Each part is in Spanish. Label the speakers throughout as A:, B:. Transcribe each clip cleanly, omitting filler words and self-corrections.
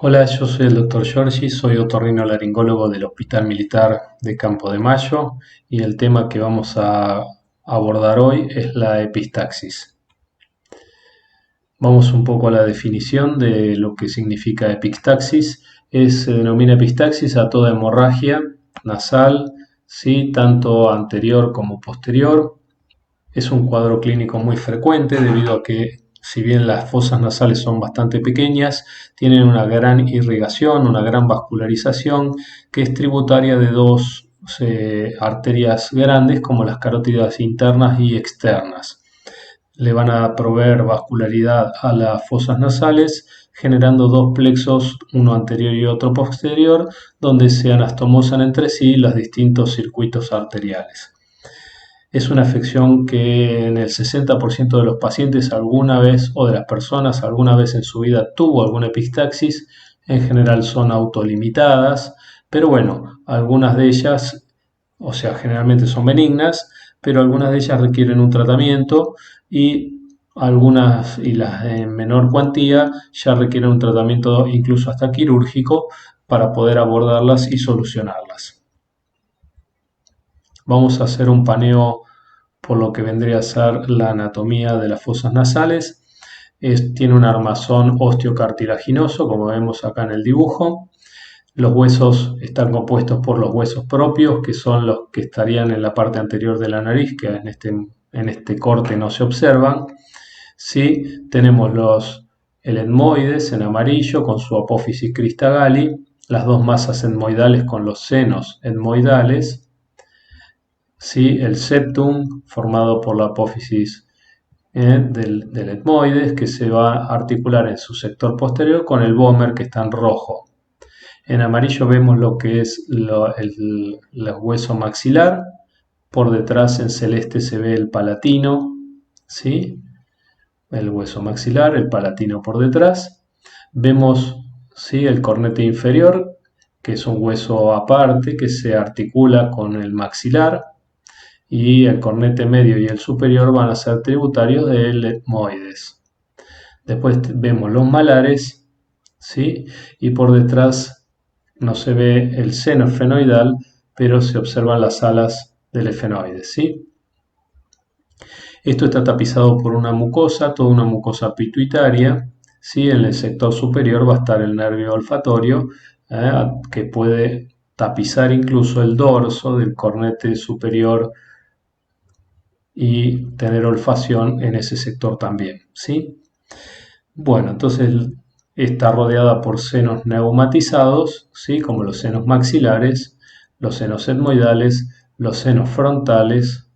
A: Hola, yo soy el doctor Giorgi, soy otorrinolaringólogo del Hospital Militar de Campo de Mayo y el tema que vamos a abordar hoy es la epistaxis. Vamos un poco a la definición de lo que significa epistaxis. Se denomina epistaxis a toda hemorragia nasal, ¿sí? Tanto anterior como posterior. Es un cuadro clínico muy frecuente debido a que, si bien las fosas nasales son bastante pequeñas, tienen una gran irrigación, una gran vascularización que es tributaria de dos arterias grandes como las carótidas internas y externas. Le van a proveer vascularidad a las fosas nasales generando dos plexos, uno anterior y otro posterior, donde se anastomosan entre sí los distintos circuitos arteriales. Es una afección que en el 60% de los pacientes alguna vez o de las personas alguna vez en su vida tuvo alguna epistaxis. En general son autolimitadas, pero bueno, algunas de ellas, o sea, generalmente son benignas, pero algunas de ellas requieren un tratamiento y algunas y las en menor cuantía ya requieren un tratamiento incluso hasta quirúrgico para poder abordarlas y solucionarlas. Vamos a hacer un paneo por lo que vendría a ser la anatomía de las fosas nasales. Tiene un armazón osteocartilaginoso, como vemos acá en el dibujo. Los huesos están compuestos por los huesos propios, que son los que estarían en la parte anterior de la nariz, que en este corte no se observan. ¿Sí? Tenemos el etmoides en amarillo con su apófisis crista galli, las dos masas etmoidales con los senos etmoidales, ¿sí? El septum formado por la apófisis del etmoides que se va a articular en su sector posterior con el vómer que está en rojo. En amarillo vemos lo que es el hueso maxilar, por detrás en celeste se ve el palatino, ¿sí? El hueso maxilar, el palatino por detrás. Vemos, ¿sí? El cornete inferior, que es un hueso aparte que se articula con el maxilar, y el cornete medio y el superior van a ser tributarios del etmoides. Después vemos los malares, ¿sí? Y por detrás no se ve el seno esfenoidal, pero se observan las alas del efenoides, ¿sí? Esto está tapizado por una mucosa, toda una mucosa pituitaria, ¿sí? En el sector superior va a estar el nervio olfatorio, que puede tapizar incluso el dorso del cornete superior y tener olfacción en ese sector también, ¿sí? Bueno, entonces está rodeada por senos neumatizados, ¿sí? Como los senos maxilares, los senos etmoidales, los senos frontales,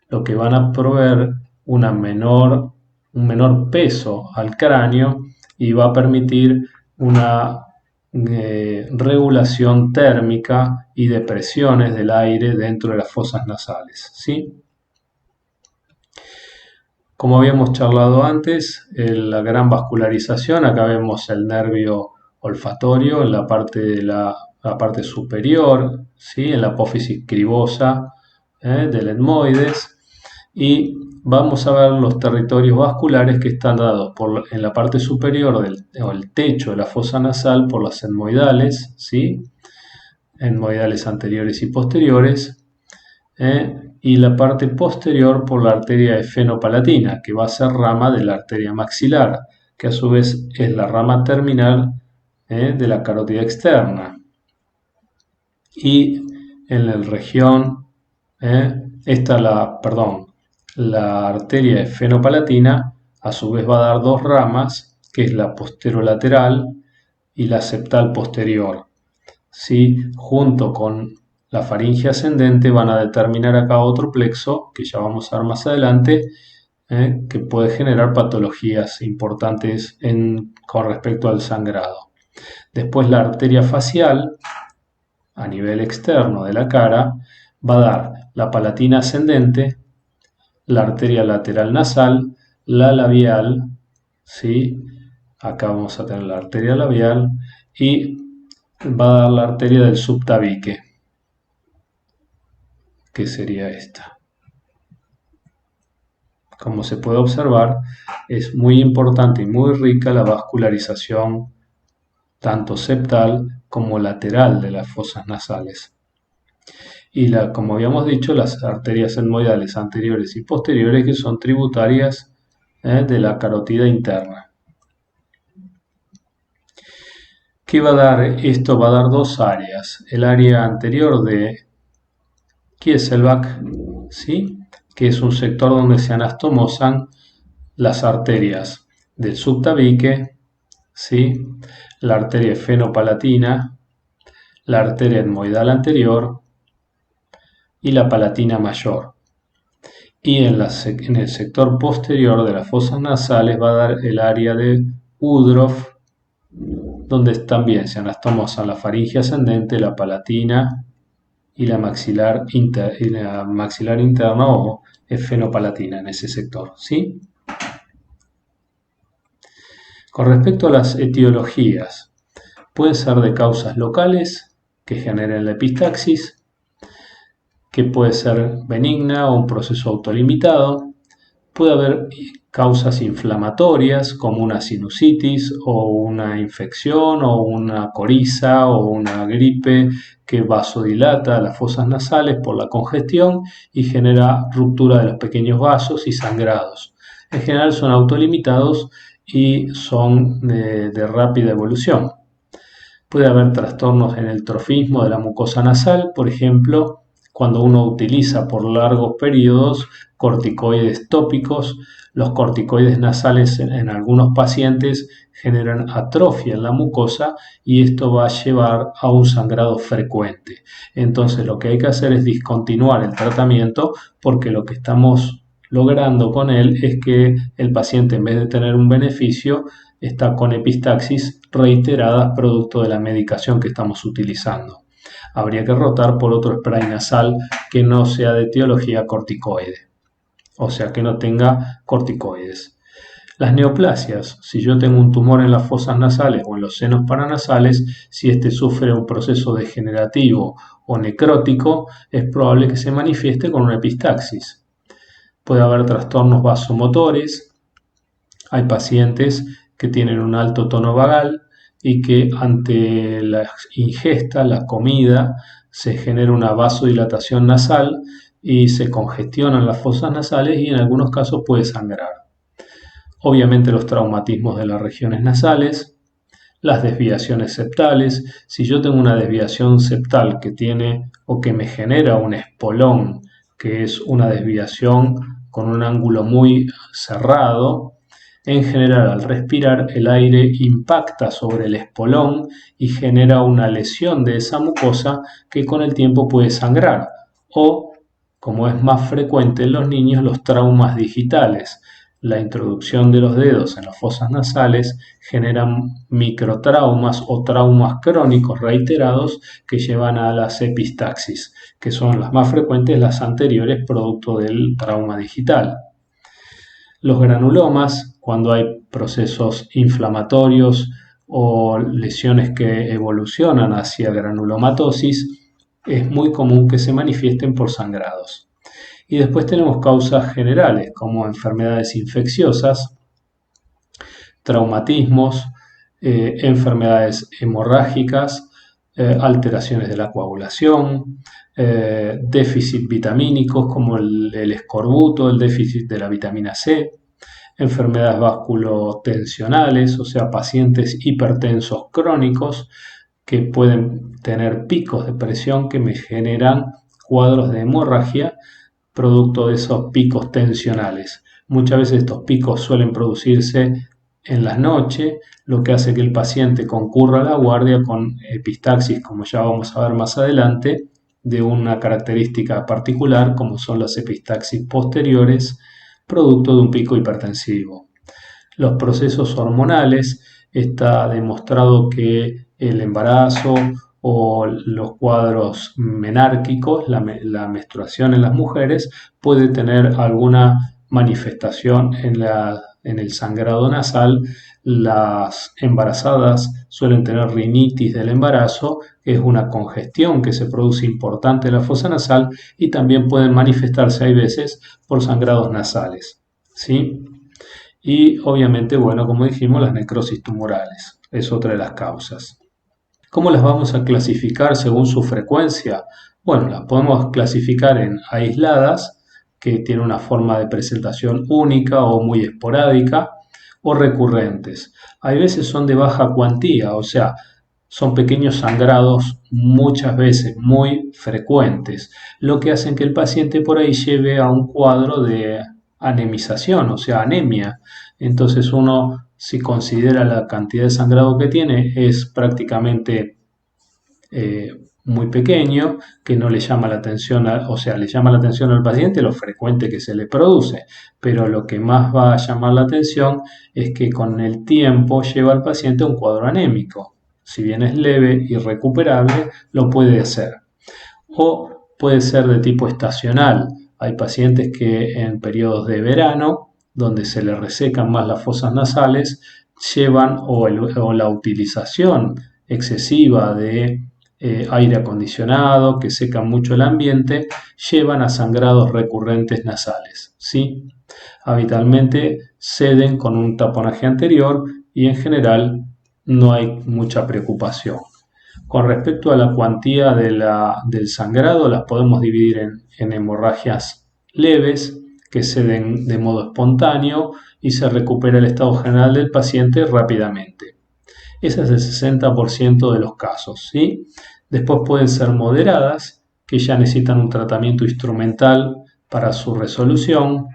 A: lo que van a proveer un menor peso al cráneo y va a permitir una regulación térmica y de presiones del aire dentro de las fosas nasales, ¿sí? Como habíamos charlado antes, la gran vascularización, acá vemos el nervio olfatorio en la parte superior, ¿sí? En la apófisis cribosa del etmoides, y vamos a ver los territorios vasculares que están dados en la parte superior o el techo de la fosa nasal por las etmoidales, ¿sí? Etmoidales anteriores y posteriores, y la parte posterior por la arteria efenopalatina, que va a ser rama de la arteria maxilar, que a su vez es la rama terminal de la carótida externa. Y en la región, la arteria efenopalatina a su vez va a dar dos ramas, que es la posterolateral y la septal posterior. ¿Sí? Junto con la faringe ascendente van a determinar acá otro plexo, que ya vamos a ver más adelante, que puede generar patologías importantes con respecto al sangrado. Después la arteria facial, a nivel externo de la cara, va a dar la palatina ascendente, la arteria lateral nasal, la labial, ¿sí? Acá vamos a tener la arteria labial y va a dar la arteria del subtabique, que sería esta. Como se puede observar, es muy importante y muy rica la vascularización tanto septal como lateral de las fosas nasales. Y como habíamos dicho, las arterias etmoidales anteriores y posteriores, que son tributarias de la carótida interna. ¿Qué va a dar? Esto va a dar dos áreas. El área anterior de Kieselbach, ¿sí?, que es un sector donde se anastomosan las arterias del subtabique, ¿sí?, la arteria fenopalatina, la arteria etmoidal anterior y la palatina mayor. Y en el sector posterior de las fosas nasales va a dar el área de Woodruff, donde también se anastomosan la faringe ascendente, la palatina y la maxilar interna o fenopalatina en ese sector, ¿sí? Con respecto a las etiologías, pueden ser de causas locales que generen la epistaxis, que puede ser benigna o un proceso autolimitado. Puede haber causas inflamatorias como una sinusitis o una infección o una coriza o una gripe que vasodilata las fosas nasales por la congestión y genera ruptura de los pequeños vasos y sangrados. En general son autolimitados y son de rápida evolución. Puede haber trastornos en el trofismo de la mucosa nasal, por ejemplo, cuando uno utiliza por largos periodos corticoides tópicos. Los corticoides nasales en algunos pacientes generan atrofia en la mucosa y esto va a llevar a un sangrado frecuente. Entonces lo que hay que hacer es discontinuar el tratamiento, porque lo que estamos logrando con él es que el paciente, en vez de tener un beneficio, está con epistaxis reiteradas producto de la medicación que estamos utilizando. Habría que rotar por otro spray nasal que no sea de etiología corticoide, o sea, que no tenga corticoides. Las neoplasias, si yo tengo un tumor en las fosas nasales o en los senos paranasales, si este sufre un proceso degenerativo o necrótico, es probable que se manifieste con una epistaxis. Puede haber trastornos vasomotores. Hay pacientes que tienen un alto tono vagal y que ante la ingesta, la comida, se genera una vasodilatación nasal y se congestionan las fosas nasales y en algunos casos puede sangrar. Obviamente los traumatismos de las regiones nasales, las desviaciones septales. Si yo tengo una desviación septal que tiene o que me genera un espolón, que es una desviación con un ángulo muy cerrado, en general, al respirar, el aire impacta sobre el espolón y genera una lesión de esa mucosa que con el tiempo puede sangrar. O, como es más frecuente en los niños, los traumas digitales. La introducción de los dedos en las fosas nasales generan microtraumas o traumas crónicos reiterados que llevan a las epistaxis, que son las más frecuentes, las anteriores, producto del trauma digital. Los granulomas, cuando hay procesos inflamatorios o lesiones que evolucionan hacia granulomatosis, es muy común que se manifiesten por sangrados. Y después tenemos causas generales como enfermedades infecciosas, traumatismos, enfermedades hemorrágicas, alteraciones de la coagulación, déficit vitamínicos como el escorbuto, el déficit de la vitamina C, enfermedades vasculotensionales, o sea, pacientes hipertensos crónicos que pueden tener picos de presión que me generan cuadros de hemorragia producto de esos picos tensionales. Muchas veces estos picos suelen producirse en la noche, lo que hace que el paciente concurra a la guardia con epistaxis, como ya vamos a ver más adelante, de una característica particular, como son las epistaxis posteriores, producto de un pico hipertensivo. Los procesos hormonales, está demostrado que el embarazo o los cuadros menárquicos, la menstruación en las mujeres, puede tener alguna manifestación en el sangrado nasal. Las embarazadas suelen tener rinitis del embarazo, que es una congestión que se produce importante en la fosa nasal, y también pueden manifestarse, hay veces, por sangrados nasales, ¿sí? y obviamente, bueno, como dijimos, las necrosis tumorales es otra de las causas. ¿Cómo las vamos a clasificar según su frecuencia? Bueno, las podemos clasificar en aisladas, que tienen una forma de presentación única o muy esporádica, o recurrentes. Hay veces son de baja cuantía, o sea, son pequeños sangrados muchas veces muy frecuentes, lo que hacen que el paciente por ahí lleve a un cuadro de anemización, o sea, anemia. Entonces uno, si considera la cantidad de sangrado que tiene, es prácticamente muy pequeño, que no le llama la atención, o sea, le llama la atención al paciente lo frecuente que se le produce, pero lo que más va a llamar la atención es que con el tiempo lleva al paciente a un cuadro anémico. Si bien es leve y recuperable, lo puede hacer. O puede ser de tipo estacional. Hay pacientes que en periodos de verano, donde se les resecan más las fosas nasales, llevan o la utilización excesiva de aire acondicionado, que seca mucho el ambiente, llevan a sangrados recurrentes nasales, ¿sí? Habitualmente ceden con un taponaje anterior y en general no hay mucha preocupación. Con respecto a la cuantía del sangrado, las podemos dividir en hemorragias leves, que ceden de modo espontáneo y se recupera el estado general del paciente rápidamente. Ese es el 60% de los casos, ¿sí? Después pueden ser moderadas, que ya necesitan un tratamiento instrumental para su resolución,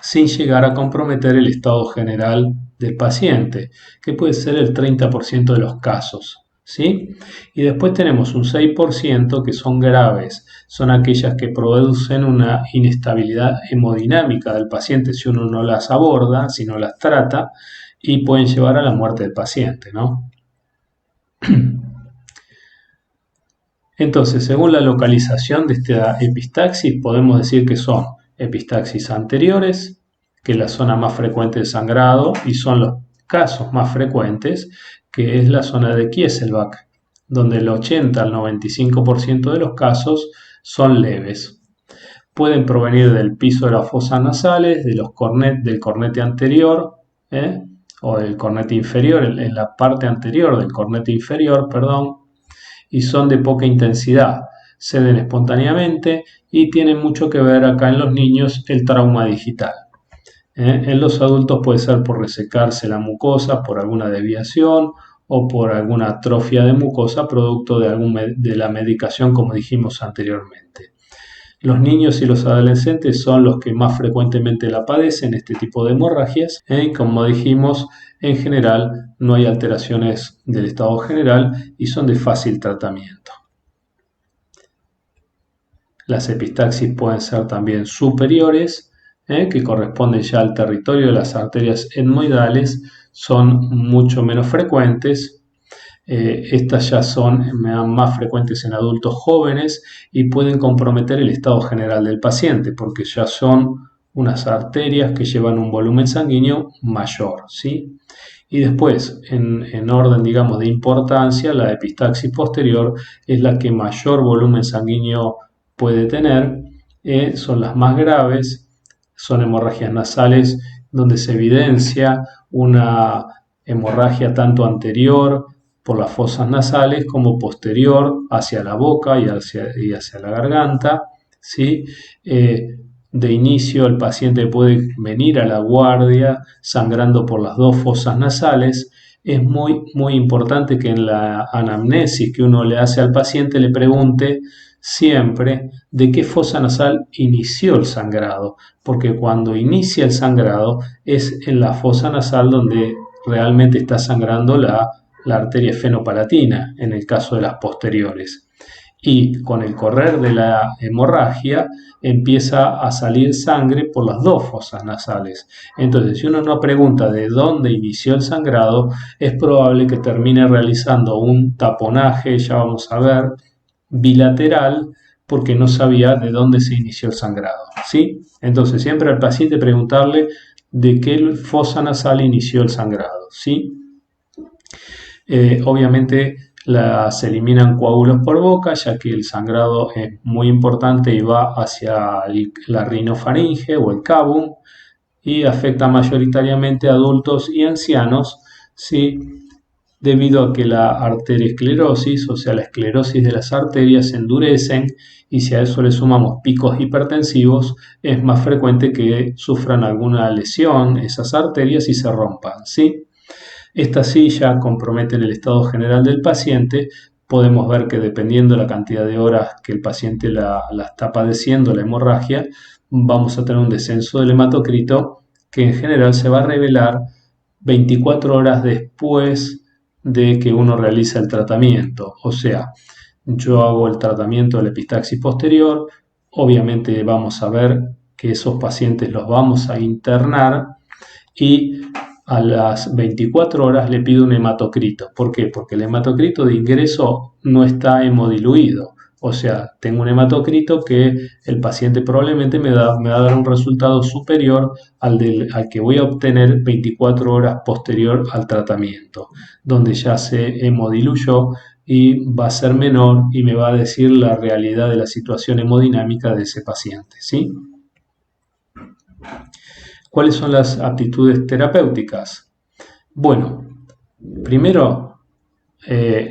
A: sin llegar a comprometer el estado general del paciente, que puede ser el 30% de los casos, ¿sí? Y después tenemos un 6% que son graves, son aquellas que producen una inestabilidad hemodinámica del paciente si uno no las aborda, si no las trata, y pueden llevar a la muerte del paciente, ¿no? Entonces, según la localización de esta epistaxis, podemos decir que son epistaxis anteriores, que es la zona más frecuente de sangrado, y son los casos más frecuentes, que es la zona de Kieselbach, donde el 80 al 95% de los casos son leves. Pueden provenir del piso de las fosas nasales, del cornete anterior, o del cornete inferior, en la parte anterior del cornete inferior, perdón, y son de poca intensidad, ceden espontáneamente y tienen mucho que ver acá en los niños el trauma digital. En los adultos puede ser por resecarse la mucosa, por alguna desviación o por alguna atrofia de mucosa producto de la medicación, como dijimos anteriormente. Los niños y los adolescentes son los que más frecuentemente la padecen, este tipo de hemorragias. Como dijimos, en general no hay alteraciones del estado general y son de fácil tratamiento. Las epistaxis pueden ser también superiores, que corresponden ya al territorio de las arterias etmoidales, son mucho menos frecuentes. Estas ya son más frecuentes en adultos jóvenes y pueden comprometer el estado general del paciente porque ya son unas arterias que llevan un volumen sanguíneo mayor, ¿sí? Y después, en orden, digamos, de importancia, la epistaxis posterior es la que mayor volumen sanguíneo puede tener, son las más graves, son hemorragias nasales donde se evidencia una hemorragia tanto anterior por las fosas nasales como posterior hacia la boca y hacia la garganta, ¿sí? De inicio el paciente puede venir a la guardia sangrando por las dos fosas nasales. Es muy importante que en la anamnesis que uno le hace al paciente le pregunte siempre de qué fosa nasal inició el sangrado, porque cuando inicia el sangrado es en la fosa nasal donde realmente está sangrando la arteria esfenopalatina, en el caso de las posteriores. Y con el correr de la hemorragia empieza a salir sangre por las dos fosas nasales. Entonces, si uno no pregunta de dónde inició el sangrado, es probable que termine realizando un taponaje, ya vamos a ver, bilateral, porque no sabía de dónde se inició el sangrado, ¿sí? Entonces, siempre al paciente preguntarle de qué fosa nasal inició el sangrado, ¿sí? Obviamente se eliminan coágulos por boca, ya que el sangrado es muy importante y va hacia la rinofaringe o el cabum, y afecta mayoritariamente a adultos y ancianos, ¿sí? Debido a que la arteriosclerosis, o sea, la esclerosis de las arterias, se endurecen y si a eso le sumamos picos hipertensivos, es más frecuente que sufran alguna lesión esas arterias y se rompan, ¿sí? Estas sí ya comprometen el estado general del paciente. Podemos ver que dependiendo de la cantidad de horas que el paciente la está padeciendo, la hemorragia, vamos a tener un descenso del hematocrito que en general se va a revelar 24 horas después de que uno realiza el tratamiento. O sea, yo hago el tratamiento de la epistaxis posterior, obviamente vamos a ver que esos pacientes los vamos a internar y a las 24 horas le pido un hematocrito. ¿Por qué? Porque el hematocrito de ingreso no está hemodiluido. O sea, tengo un hematocrito que el paciente probablemente me va a dar un resultado superior al que voy a obtener 24 horas posterior al tratamiento, donde ya se hemodiluyó y va a ser menor y me va a decir la realidad de la situación hemodinámica de ese paciente, ¿sí? ¿Cuáles son las aptitudes terapéuticas? Bueno, primero,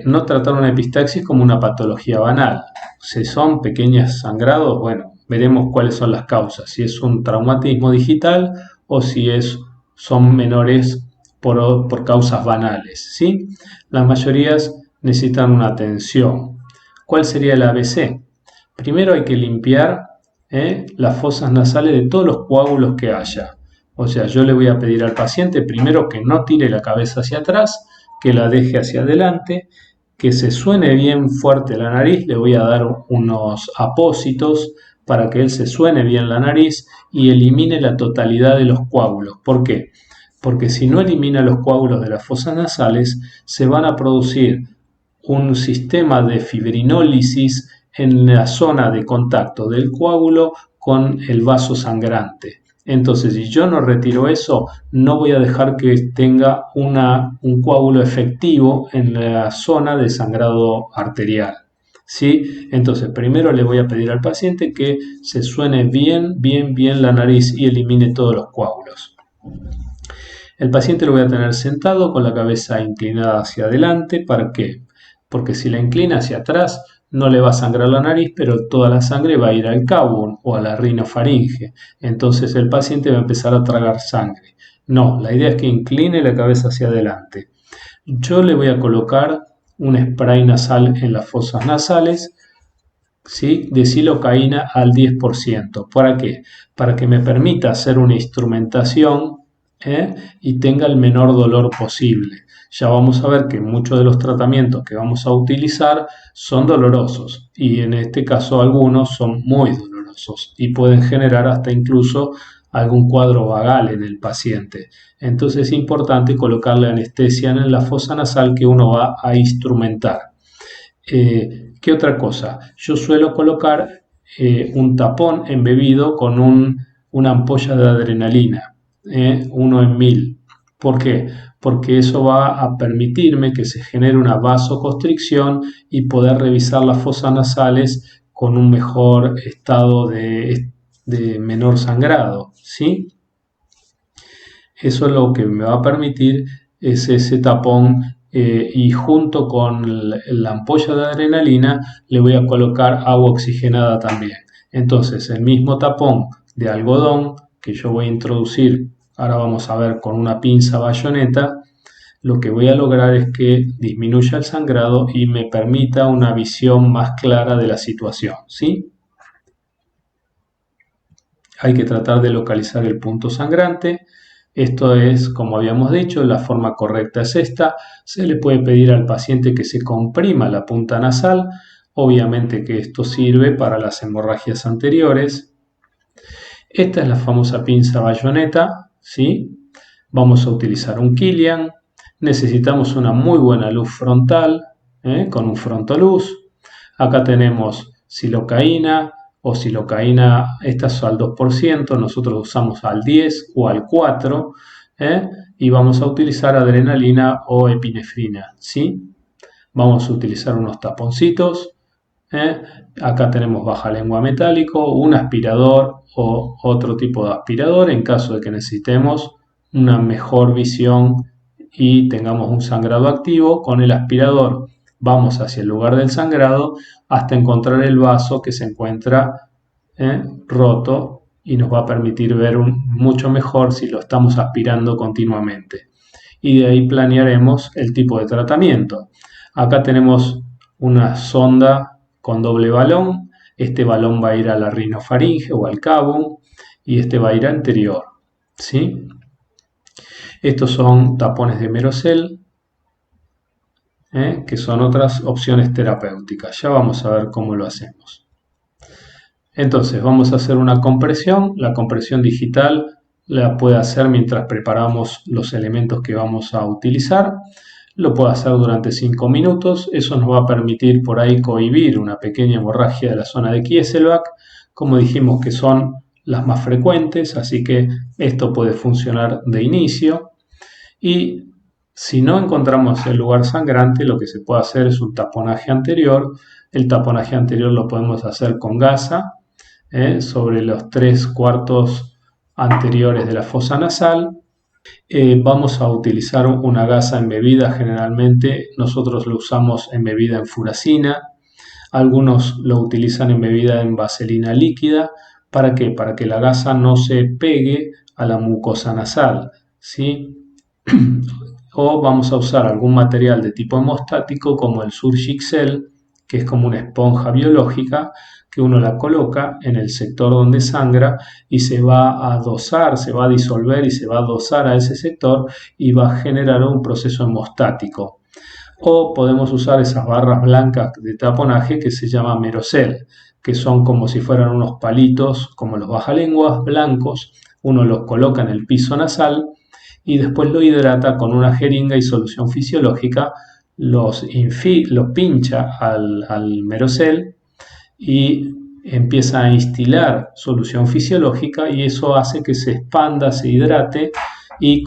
A: no tratar una epistaxis como una patología banal. Si son pequeños sangrados, bueno, veremos cuáles son las causas, si es un traumatismo digital o si son menores por causas banales, ¿sí? Las mayorías necesitan una atención. ¿Cuál sería el ABC? Primero hay que limpiar las fosas nasales de todos los coágulos que haya. O sea, yo le voy a pedir al paciente primero que no tire la cabeza hacia atrás, que la deje hacia adelante, que se suene bien fuerte la nariz, le voy a dar unos apósitos para que él se suene bien la nariz y elimine la totalidad de los coágulos. ¿Por qué? Porque si no elimina los coágulos de las fosas nasales, se van a producir un sistema de fibrinólisis en la zona de contacto del coágulo con el vaso sangrante. Entonces, si yo no retiro eso, no voy a dejar que tenga un coágulo efectivo en la zona de sangrado arterial, ¿sí? Entonces, primero le voy a pedir al paciente que se suene bien la nariz y elimine todos los coágulos. El paciente lo voy a tener sentado con la cabeza inclinada hacia adelante. ¿Para qué? Porque si la inclina hacia atrás, no le va a sangrar la nariz, pero toda la sangre va a ir al cábul o a la rinofaringe. Entonces el paciente va a empezar a tragar sangre. No, la idea es que incline la cabeza hacia adelante. Yo le voy a colocar un spray nasal en las fosas nasales, ¿sí? De silocaína al 10%. ¿Para qué? Para que me permita hacer una instrumentación y tenga el menor dolor posible. Ya vamos a ver que muchos de los tratamientos que vamos a utilizar son dolorosos y en este caso algunos son muy dolorosos y pueden generar hasta incluso algún cuadro vagal en el paciente. Entonces es importante colocarle anestesia en la fosa nasal que uno va a instrumentar. ¿Qué otra cosa? Yo suelo colocar un tapón embebido con una ampolla de adrenalina, 1 en 1000. ¿Por qué? Porque eso va a permitirme que se genere una vasoconstricción y poder revisar las fosas nasales con un mejor estado de menor sangrado, ¿sí? Eso es lo que me va a permitir es ese tapón y junto con la ampolla de adrenalina le voy a colocar agua oxigenada también. Entonces el mismo tapón de algodón que yo voy a introducir, ahora vamos a ver con una pinza bayoneta, lo que voy a lograr es que disminuya el sangrado y me permita una visión más clara de la situación, ¿sí? Hay que tratar de localizar el punto sangrante. Esto es, como habíamos dicho, la forma correcta es esta. Se le puede pedir al paciente que se comprima la punta nasal. Obviamente que esto sirve para las hemorragias anteriores. Esta es la famosa pinza bayoneta, ¿sí? Vamos a utilizar un Killian. Necesitamos una muy buena luz frontal, con un frontoluz. Acá tenemos silocaína o silocaína, estas al 2%, nosotros usamos al 10 o al 4, y vamos a utilizar adrenalina o epinefrina, ¿sí? Vamos a utilizar unos taponcitos ¿eh? Acá tenemos baja lengua metálico, un aspirador o otro tipo de aspirador en caso de que necesitemos una mejor visión y tengamos un sangrado activo. Con el aspirador vamos hacia el lugar del sangrado hasta encontrar el vaso que se encuentra roto y nos va a permitir ver mucho mejor si lo estamos aspirando continuamente. Y de ahí planearemos el tipo de tratamiento. Acá tenemos una sonda con doble balón. Este balón va a ir a la rinofaringe o al cabo y este va a ir anterior, ¿sí? Estos son tapones de Merocel, que son otras opciones terapéuticas. Ya vamos a ver cómo lo hacemos. Entonces vamos a hacer una compresión. La compresión digital la puede hacer mientras preparamos los elementos que vamos a utilizar. Lo puede hacer durante 5 minutos. Eso nos va a permitir por ahí cohibir una pequeña hemorragia de la zona de Kieselbach. Como dijimos que son las más frecuentes, así que esto puede funcionar de inicio. Y si no encontramos el lugar sangrante, lo que se puede hacer es un taponaje anterior. El taponaje anterior lo podemos hacer con gasa sobre los 3/4 anteriores de la fosa nasal. Vamos a utilizar una gasa embebida, generalmente nosotros lo usamos embebida en furacina, algunos lo utilizan embebida en vaselina líquida. ¿Para qué? Para que la gasa no se pegue a la mucosa nasal, ¿sí? O vamos a usar algún material de tipo hemostático como el Surgicel, que es como una esponja biológica que uno la coloca en el sector donde sangra y se va a dosar, se va a disolver y se va a dosar a ese sector y va a generar un proceso hemostático. O podemos usar esas barras blancas de taponaje que se llama Merocel, que son como si fueran unos palitos, como los bajalenguas blancos. Uno los coloca en el piso nasal y después lo hidrata con una jeringa y solución fisiológica, los pincha al Merocel y empieza a instilar solución fisiológica y eso hace que se expanda, se hidrate y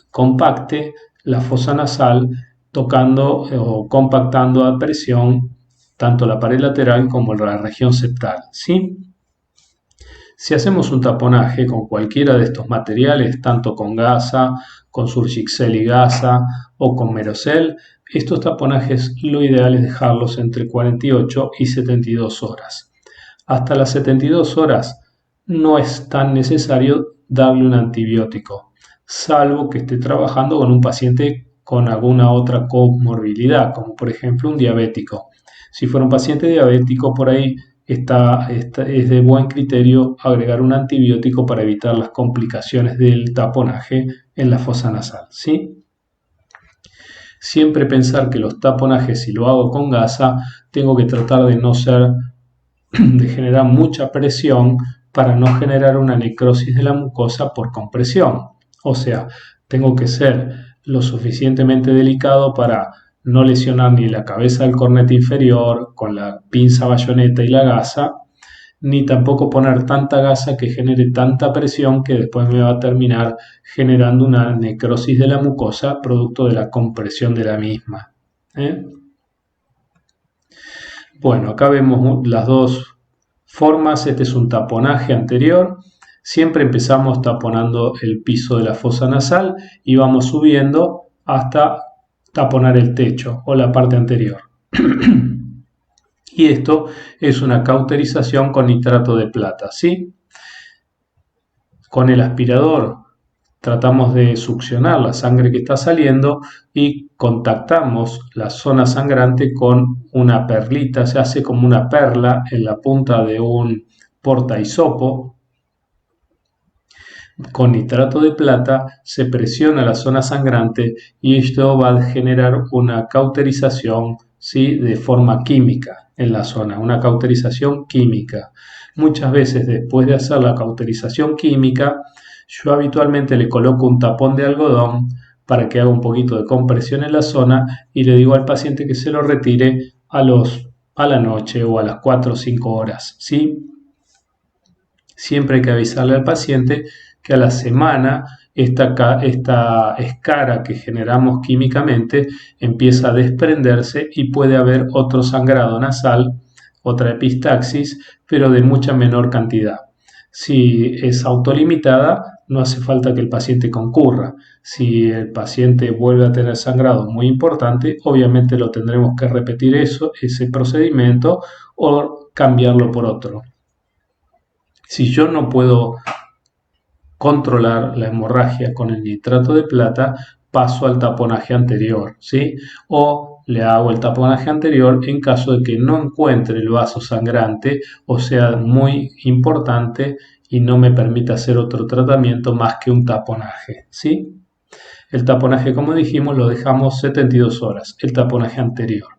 A: compacte la fosa nasal, tocando o compactando a presión tanto la pared lateral como la región septal, ¿sí? Si hacemos un taponaje con cualquiera de estos materiales, tanto con gasa, con Surgicel y gasa o con Merocel, estos taponajes lo ideal es dejarlos entre 48 y 72 horas. Hasta las 72 horas no es tan necesario darle un antibiótico, salvo que esté trabajando con un paciente con alguna otra comorbilidad, como por ejemplo un diabético. Si fuera un paciente diabético, por ahí es de buen criterio agregar un antibiótico para evitar las complicaciones del taponaje en la fosa nasal, ¿sí? Siempre pensar que los taponajes, si lo hago con gasa, tengo que tratar de generar mucha presión para no generar una necrosis de la mucosa por compresión. O sea, tengo que ser lo suficientemente delicado para no lesionar ni la cabeza del cornete inferior con la pinza bayoneta y la gasa, ni tampoco poner tanta gasa que genere tanta presión que después me va a terminar generando una necrosis de la mucosa producto de la compresión de la misma. Bueno, acá vemos las dos formas. Este es un taponaje anterior. Siempre empezamos taponando el piso de la fosa nasal y vamos subiendo hasta taponar el techo o la parte anterior. Y esto es una cauterización con nitrato de plata, ¿sí? Con el aspirador tratamos de succionar la sangre que está saliendo y contactamos la zona sangrante con una perlita, se hace como una perla en la punta de un portahisopo. Con nitrato de plata se presiona la zona sangrante y esto va a generar una cauterización, ¿sí?, de forma química en la zona, una cauterización química. Muchas veces después de hacer la cauterización química, yo habitualmente le coloco un tapón de algodón para que haga un poquito de compresión en la zona y le digo al paciente que se lo retire a la noche o a las 4 o 5 horas, ¿sí? Siempre hay que avisarle al paciente que a la semana esta escara que generamos químicamente empieza a desprenderse y puede haber otro sangrado nasal otra epistaxis, pero de mucha menor cantidad. Si es autolimitada, no hace falta que el paciente concurra. Si el paciente vuelve a tener sangrado muy importante, obviamente lo tendremos que repetir ese procedimiento o cambiarlo por otro. Si yo no puedo controlar la hemorragia con el nitrato de plata, paso al taponaje anterior, ¿sí? O le hago el taponaje anterior en caso de que no encuentre el vaso sangrante o sea muy importante y no me permita hacer otro tratamiento más que un taponaje, ¿sí? El taponaje, como dijimos, lo dejamos 72 horas, el taponaje anterior.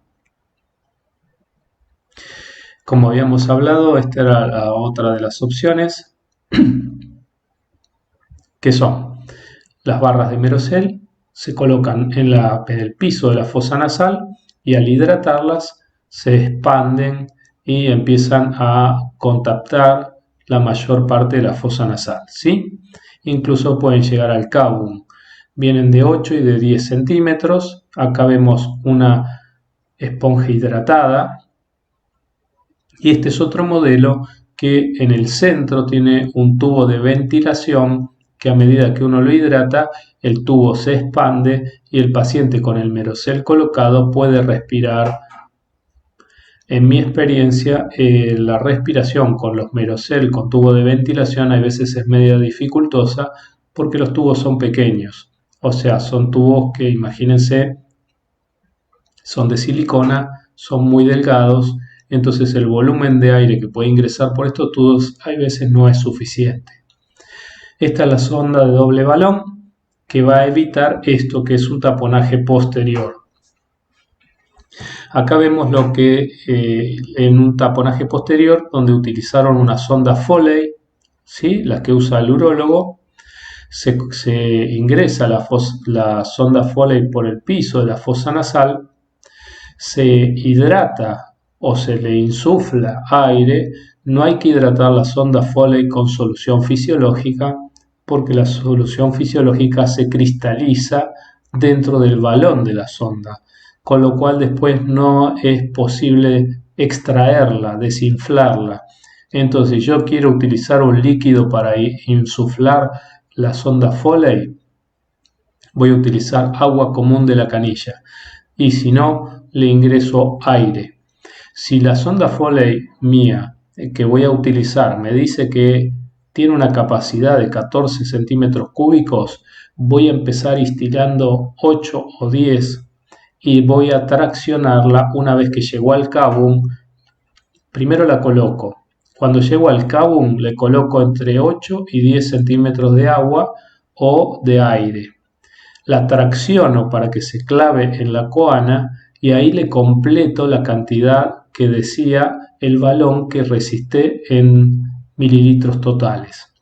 A: Como habíamos hablado, esta era la otra de las opciones, que son las barras de Merocel, se colocan en el piso de la fosa nasal y al hidratarlas se expanden y empiezan a contactar la mayor parte de la fosa nasal, ¿sí? Incluso pueden llegar al cavum. Vienen de 8 y de 10 centímetros. Acá vemos una esponja hidratada. Y este es otro modelo que en el centro tiene un tubo de ventilación que a medida que uno lo hidrata, el tubo se expande y el paciente con el Merocel colocado puede respirar. En mi experiencia, la respiración con los Merocel con tubo de ventilación a veces es medio dificultosa porque los tubos son pequeños. O sea, son tubos que, imagínense, son de silicona, son muy delgados, entonces el volumen de aire que puede ingresar por estos tubos a veces no es suficiente. Esta es la sonda de doble balón que va a evitar esto que es un taponaje posterior. Acá vemos lo que en un taponaje posterior donde utilizaron una sonda Foley, ¿sí? La que usa el urólogo, se ingresa la sonda Foley por el piso de la fosa nasal, se hidrata o se le insufla aire. No hay que hidratar la sonda Foley con solución fisiológica porque la solución fisiológica se cristaliza dentro del balón de la sonda, con lo cual después no es posible extraerla, desinflarla. Entonces, yo quiero utilizar un líquido para insuflar la sonda Foley, voy a utilizar agua común de la canilla y si no, le ingreso aire. Si la sonda Foley mía que voy a utilizar me dice que tiene una capacidad de 14 centímetros cúbicos, voy a empezar instilando 8 o 10 y voy a traccionarla una vez que llegó al cavum. Primero la coloco. Cuando llego al cavum le coloco entre 8 y 10 centímetros de agua o de aire. La tracciono para que se clave en la coana y ahí le completo la cantidad que decía el balón que resiste en mililitros totales.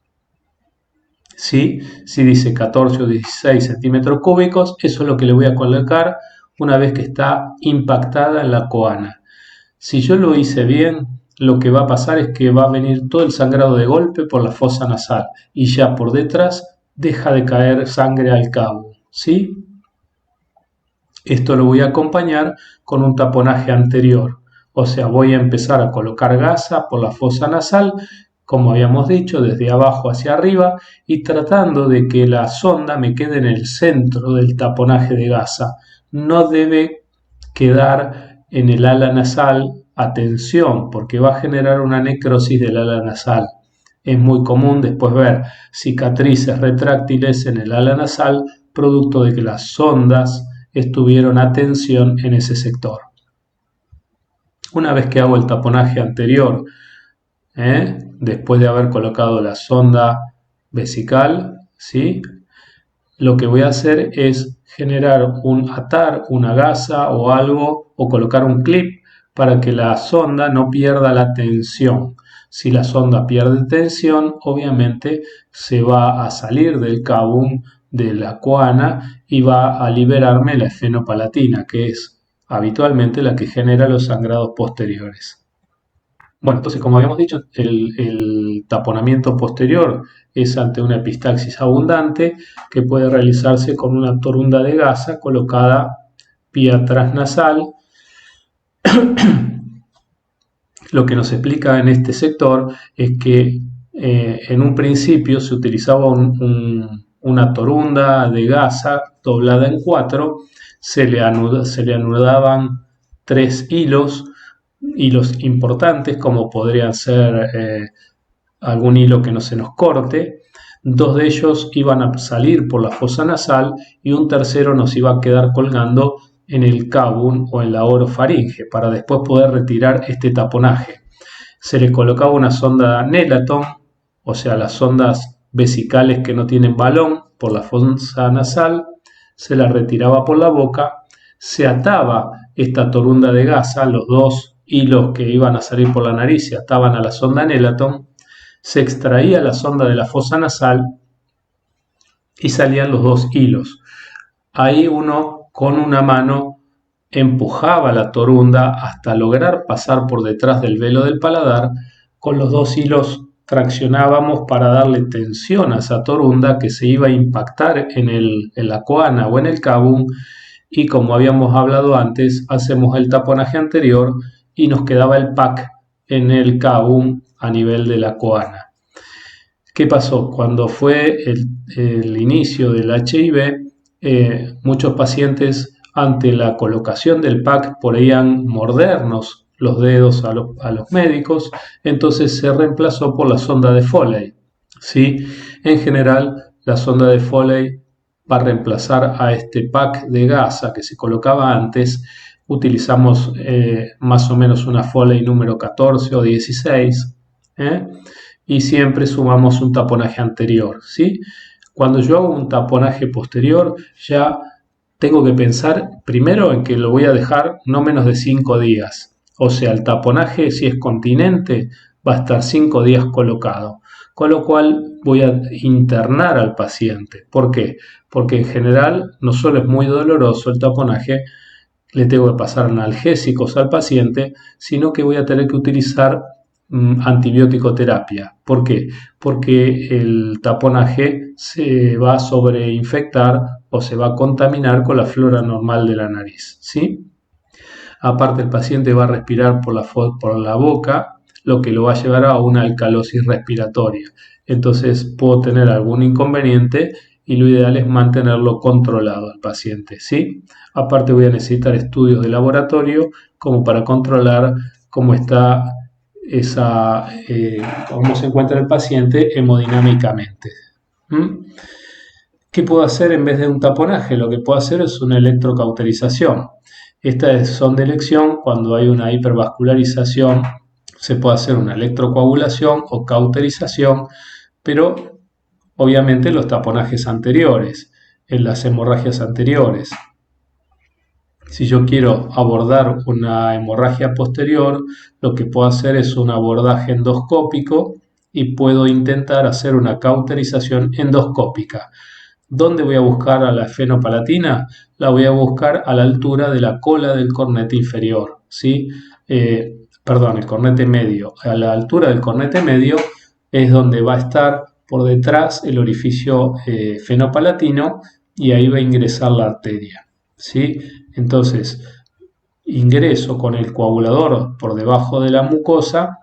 A: ¿Sí? Si dice 14 o 16 centímetros cúbicos, eso es lo que le voy a colocar una vez que está impactada en la coana. Si yo lo hice bien, lo que va a pasar es que va a venir todo el sangrado de golpe por la fosa nasal y ya por detrás deja de caer sangre al cabo, ¿sí? Esto lo voy a acompañar con un taponaje anterior, o sea, voy a empezar a colocar gasa por la fosa nasal, como habíamos dicho, desde abajo hacia arriba y tratando de que la sonda me quede en el centro del taponaje de gasa. No debe quedar en el ala nasal, atención, porque va a generar una necrosis del ala nasal. Es muy común después ver cicatrices retráctiles en el ala nasal, producto de que las sondas estuvieron a tensión en ese sector. Una vez que hago el taponaje anterior, después de haber colocado la sonda vesical, ¿sí? Lo que voy a hacer es atar una gasa o algo o colocar un clip para que la sonda no pierda la tensión. Si la sonda pierde tensión, obviamente se va a salir del cavum de la coana y va a liberarme la esfenopalatina, que es habitualmente la que genera los sangrados posteriores. Bueno, entonces como habíamos dicho, el taponamiento posterior es ante una epistaxis abundante que puede realizarse con una torunda de gasa colocada vía transnasal. Lo que nos explica en este sector es que en un principio se utilizaba una torunda de gasa doblada en cuatro, se le anudaban tres hilos importantes como podrían ser algún hilo que no se nos corte. Dos de ellos iban a salir por la fosa nasal y un tercero nos iba a quedar colgando en el cabum o en la orofaringe para después poder retirar este taponaje. Se le colocaba una sonda Nelaton, o sea, las sondas vesicales que no tienen balón por la fosa nasal, se la retiraba por la boca, se ataba esta torunda de gasa, los dos hilos que iban a salir por la nariz se ataban a la sonda Nelaton, se extraía la sonda de la fosa nasal y salían los dos hilos. Ahí uno con una mano empujaba la torunda hasta lograr pasar por detrás del velo del paladar. Con los dos hilos traccionábamos para darle tensión a esa torunda que se iba a impactar en la coana o en el cabum, y como habíamos hablado antes, hacemos el taponaje anterior y nos quedaba el pack en el a nivel de la coana. ¿Qué pasó? Cuando fue el inicio del HIV, muchos pacientes ante la colocación del pack podían mordernos los dedos a los médicos, entonces se reemplazó por la sonda de Foley. ¿Sí? En general, la sonda de Foley, para reemplazar a este pack de gasa que se colocaba antes, utilizamos más o menos una Foley número 14 o 16, y siempre sumamos un taponaje anterior, ¿sí? Cuando yo hago un taponaje posterior, ya tengo que pensar primero en que lo voy a dejar no menos de 5 días. O sea, el taponaje, si es continente, va a estar 5 días colocado. Con lo cual voy a internar al paciente. ¿Por qué? Porque en general no solo es muy doloroso el taponaje, le tengo que pasar analgésicos al paciente, sino que voy a tener que utilizar antibiótico terapia. ¿Por qué? Porque el taponaje se va a sobreinfectar o se va a contaminar con la flora normal de la nariz, ¿sí? Aparte, el paciente va a respirar por la boca, lo que lo va a llevar a una alcalosis respiratoria. Entonces puedo tener algún inconveniente y lo ideal es mantenerlo controlado al paciente, ¿sí? Aparte voy a necesitar estudios de laboratorio como para controlar cómo está cómo se encuentra el paciente hemodinámicamente. ¿Qué puedo hacer en vez de un taponaje? Lo que puedo hacer es una electrocauterización. Estas son de elección cuando hay una hipervascularización. Se puede hacer una electrocoagulación o cauterización, pero obviamente los taponajes anteriores, en las hemorragias anteriores. Si yo quiero abordar una hemorragia posterior, lo que puedo hacer es un abordaje endoscópico y puedo intentar hacer una cauterización endoscópica. ¿Dónde voy a buscar a la fenopalatina? La voy a buscar a la altura de la cola del cornete inferior, ¿sí? El cornete medio. A la altura del cornete medio es donde va a estar por detrás el orificio fenopalatino y ahí va a ingresar la arteria, ¿sí? Entonces, ingreso con el coagulador por debajo de la mucosa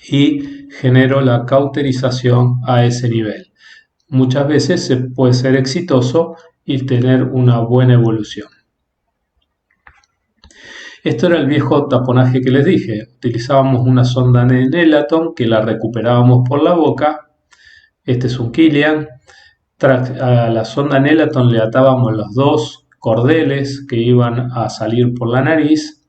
A: y genero la cauterización a ese nivel. Muchas veces se puede ser exitoso y tener una buena evolución. Esto era el viejo taponaje que les dije. Utilizábamos una sonda de Nelaton que la recuperábamos por la boca. Este es un Killian. A la sonda Nelaton le atábamos los dos cordeles que iban a salir por la nariz.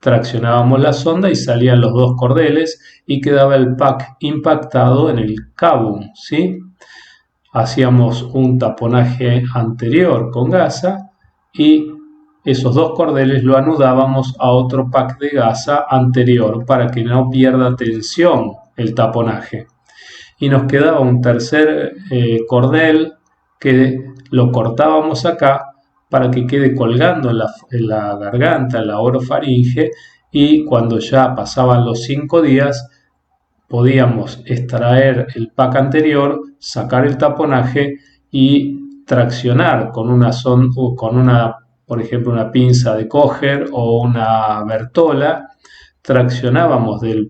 A: Traccionábamos la sonda y salían los dos cordeles y quedaba el pack impactado en el cabum, ¿sí? Hacíamos un taponaje anterior con gasa y esos dos cordeles lo anudábamos a otro pack de gasa anterior para que no pierda tensión el taponaje. Y nos quedaba un tercer cordel que lo cortábamos acá para que quede colgando en la garganta, en la orofaringe, y cuando ya pasaban los 5 días podíamos extraer el pack anterior, sacar el taponaje y traccionar con por ejemplo, una pinza de Kocher o una Bertola, traccionábamos del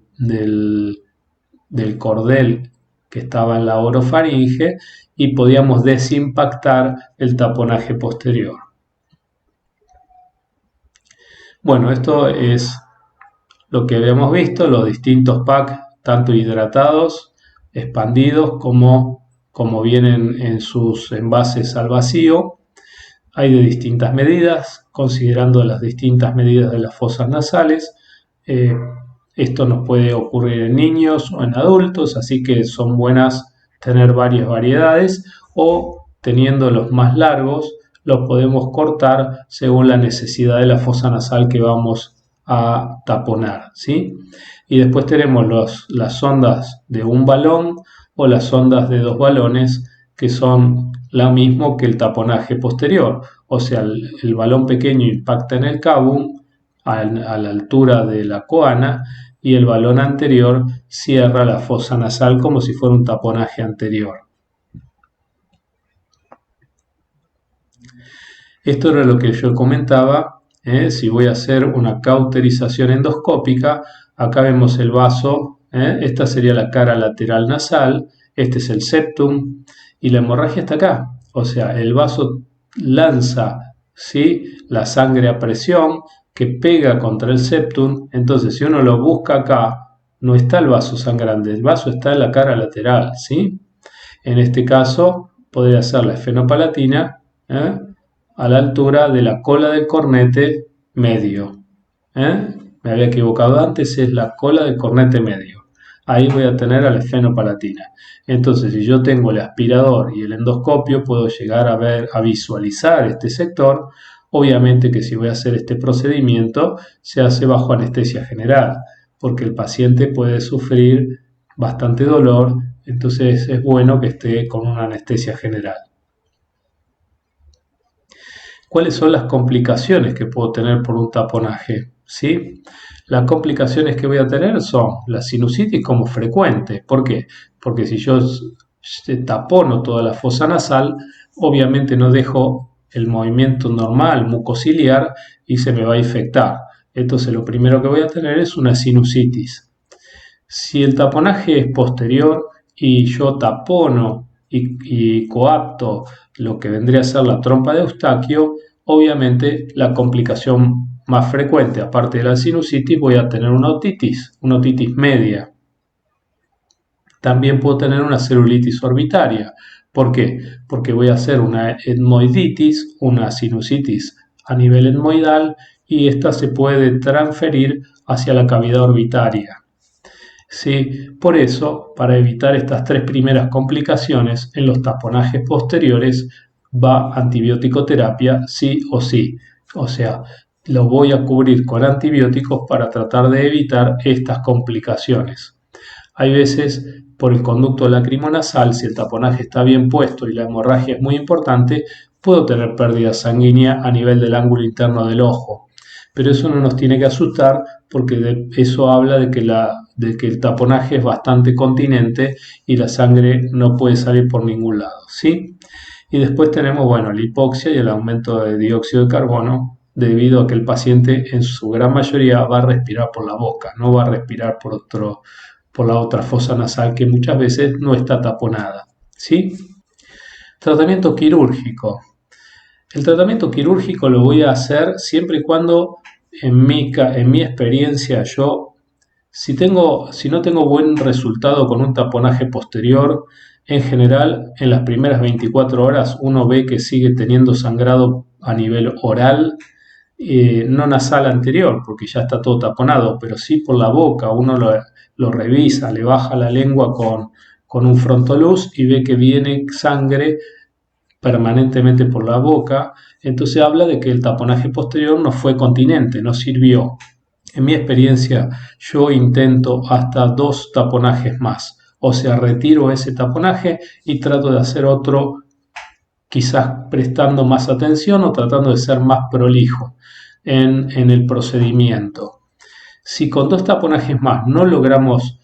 A: cordel que estaba en la orofaringe y podíamos desimpactar el taponaje posterior. Bueno, esto es lo que habíamos visto, los distintos packs, tanto hidratados, expandidos, como vienen en sus envases al vacío. Hay de distintas medidas, considerando las distintas medidas de las fosas nasales. Esto nos puede ocurrir en niños o en adultos, así que son buenas tener varias variedades, o teniendo los más largos, los podemos cortar según la necesidad de la fosa nasal que vamos a taponar, ¿sí? Y después tenemos las sondas de un balón o las sondas de 2 balones, que son lo mismo que el taponaje posterior, o sea, el balón pequeño impacta en el cabum a la altura de la coana y el balón anterior cierra la fosa nasal como si fuera un taponaje anterior. Esto era lo que yo comentaba. Si voy a hacer una cauterización endoscópica, acá vemos el vaso, esta sería la cara lateral nasal, este es el septum y la hemorragia está acá, o sea, el vaso lanza, ¿sí?, la sangre a presión que pega contra el septum. Entonces si uno lo busca acá, no está el vaso sangrante, el vaso está en la cara lateral, ¿sí? En este caso podría ser la esfenopalatina, a la altura de la cola del cornete medio. Me había equivocado antes, es la cola del cornete medio. Ahí voy a tener a la esfenopalatina. Entonces, si yo tengo el aspirador y el endoscopio, puedo llegar a visualizar este sector. Obviamente que si voy a hacer este procedimiento, se hace bajo anestesia general, porque el paciente puede sufrir bastante dolor, entonces es bueno que esté con una anestesia general. ¿Cuáles son las complicaciones que puedo tener por un taponaje? ¿Sí? Las complicaciones que voy a tener son la sinusitis como frecuente. ¿Por qué? Porque si yo tapono toda la fosa nasal, obviamente no dejo el movimiento normal mucociliar y se me va a infectar. Entonces lo primero que voy a tener es una sinusitis. Si el taponaje es posterior y yo tapono y coapto lo que vendría a ser la trompa de Eustaquio, obviamente la complicación más frecuente, aparte de la sinusitis, voy a tener una otitis media. También puedo tener una celulitis orbitaria. ¿Por qué? Porque voy a hacer una etmoiditis, una sinusitis a nivel etmoidal, y esta se puede transferir hacia la cavidad orbitaria. ¿Sí? Por eso, para evitar estas 3 primeras complicaciones, en los taponajes posteriores va antibiótico terapia sí o sí. O sea, lo voy a cubrir con antibióticos para tratar de evitar estas complicaciones. Hay veces, por el conducto lacrimonasal, si el taponaje está bien puesto y la hemorragia es muy importante, puedo tener pérdida sanguínea a nivel del ángulo interno del ojo. Pero eso no nos tiene que asustar, porque eso habla de que el taponaje es bastante continente y la sangre no puede salir por ningún lado, ¿sí? Y después tenemos, bueno, la hipoxia y el aumento de dióxido de carbono, debido a que el paciente en su gran mayoría va a respirar por la boca, no va a respirar por la otra fosa nasal, que muchas veces no está taponada, ¿sí? Tratamiento quirúrgico. El tratamiento quirúrgico lo voy a hacer siempre y cuando, en mi experiencia, si no tengo buen resultado con un taponaje posterior, en general, en las primeras 24 horas uno ve que sigue teniendo sangrado a nivel oral, no nasal anterior, porque ya está todo taponado, pero sí por la boca. Uno lo revisa, le baja la lengua con un frontoluz y ve que viene sangre permanentemente por la boca. Entonces habla de que el taponaje posterior no fue continente, no sirvió. En mi experiencia, yo intento hasta 2 taponajes más, o sea, retiro ese taponaje y trato de hacer otro, quizás prestando más atención o tratando de ser más prolijo en el procedimiento. Si con 2 taponajes más no logramos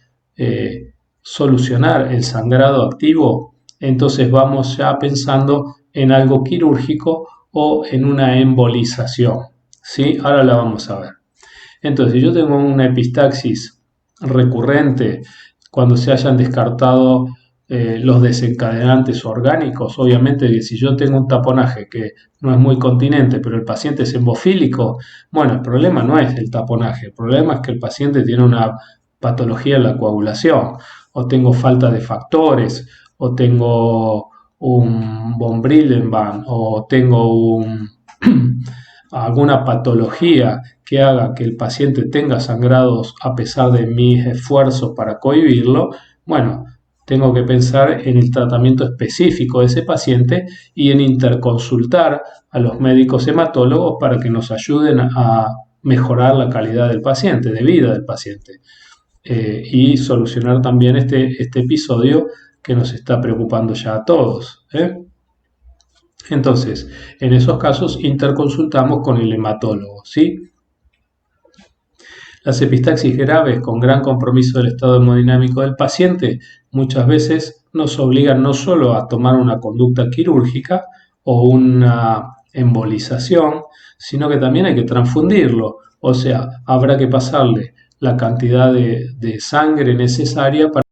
A: solucionar el sangrado activo, entonces vamos ya pensando en algo quirúrgico o en una embolización, ¿sí? Ahora la vamos a ver. Entonces, si yo tengo una epistaxis recurrente, cuando se hayan descartado los desencadenantes orgánicos, obviamente que si yo tengo un taponaje que no es muy continente, pero el paciente es hemofílico, bueno, el problema no es el taponaje, el problema es que el paciente tiene una patología en la coagulación, o tengo falta de factores, o tengo un von Brillenband, o tengo alguna patología que haga que el paciente tenga sangrados a pesar de mis esfuerzos para cohibirlo, bueno, tengo que pensar en el tratamiento específico de ese paciente y en interconsultar a los médicos hematólogos para que nos ayuden a mejorar la calidad del paciente, de vida del paciente, y solucionar también este episodio que nos está preocupando ya a todos. Entonces, en esos casos interconsultamos con el hematólogo, ¿sí? Las epistaxis graves con gran compromiso del estado hemodinámico del paciente muchas veces nos obligan no solo a tomar una conducta quirúrgica o una embolización, sino que también hay que transfundirlo, o sea, habrá que pasarle la cantidad de sangre necesaria para